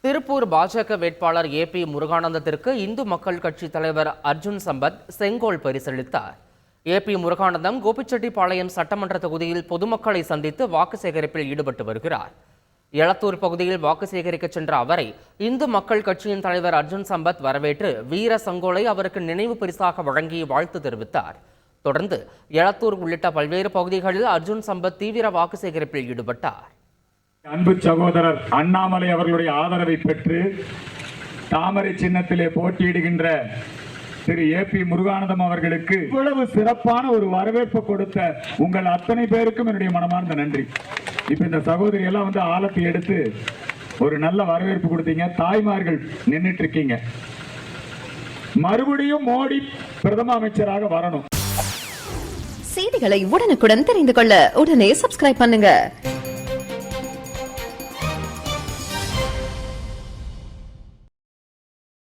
திருப்பூர் பாஜக வேட்பாளர் ஏபி முருகானந்தத்திற்கு இந்து மக்கள் கட்சி தலைவர் அர்ஜுன் சம்பத் செங்கோல் பரிசளித்தார். ஏபி முருகானந்தம் கோபிச்செட்டிப்பாளையம் சட்டமன்ற தொகுதியில் பொதுமக்களை சந்தித்து வாக்கு சேகரிப்பில் ஈடுபட்டு வருகிறார். எளத்தூர் பகுதியில் வாக்கு சேகரிக்க சென்ற அவரை இந்து மக்கள் கட்சியின் தலைவர் அர்ஜுன் சம்பத் வரவேற்று வீர சங்கோலை அவருக்கு நினைவு பரிசாக வழங்கி வாழ்த்து தெரிவித்தார். தொடர்ந்து எளத்தூர் உள்ளிட்ட பல்வேறு பகுதிகளில் அர்ஜுன் சம்பத் தீவிர வாக்கு சேகரிப்பில் ஈடுபட்டார். அன்பு சகோதரர் அண்ணாமலை அவர்களுடைய ஆதரவை பெற்று தாமரை சின்னத்திலே போட்டியிடுகின்ற திரு ஏபி முருகானந்தம் அவர்களுக்கு இவ்வளவு சிறப்பான ஒரு வரவேற்பு கொடுத்த உங்கள் அத்தனை பேருக்கும் என்னுடைய மனமார்ந்த நன்றி. இப்ப இந்த சகோதரி எல்லாம் வந்து ஆலத்தை எடுத்து ஒரு நல்ல வரவேற்பு கொடுத்தீங்க. தாய்மார்கள் நின்றுட்டு இருக்கீங்க. மறுபடியும் மோடி பிரதம அமைச்சராக வரணும். செய்திகளை உடனுக்குடன் தெரிந்து கொள்ள உடனே சப்ஸ்கிரைப் பண்ணுங்க.